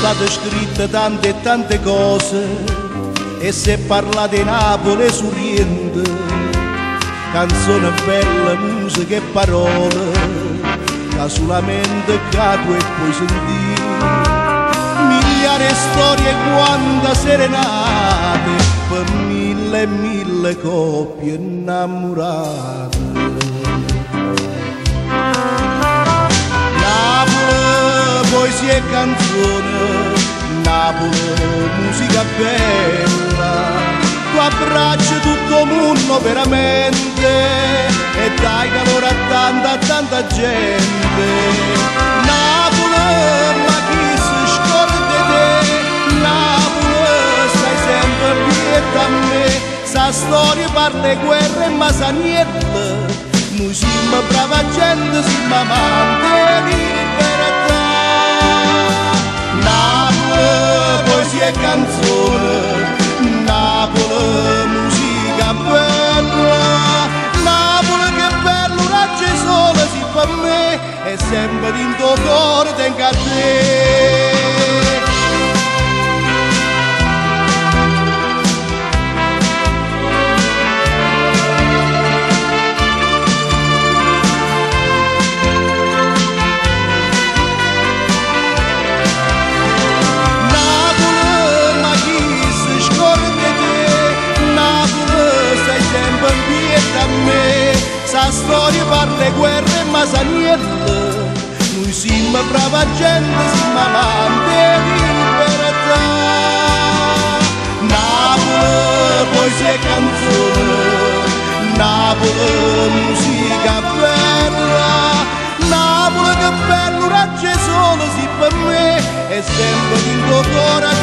state scritte tante e tante cose e se parla di Napoli sorriente, canzone bella, musica e parole, che solamente capo e puoi sentire. Migliaia di storie quante serenate per mille e mille coppie innamorate. Napoli, poesia e canzone, Napoli, musica bella, tu abbracci tutto il mondo veramente e dai calore a tanta gente. Napoli, ma chi si scorda te? Napoli, stai sempre più a me. Sa storia parla di guerre ma sa niente. Noi siamo brava gente, siamo amanti di libertà. Napoli, poesia e canzone, Napoli, musica bella, Napoli che bello raggi sole si per me e sempre in tuo cuore tengo a te. Sa storia parla di guerre ma sa niente. Noi siamo brava gente, siamo amanti di libertà. Napoli, poesia e canzone, Napoli, musica bella, Napoli che bello raggi sole si per me e sempre in tuo cuore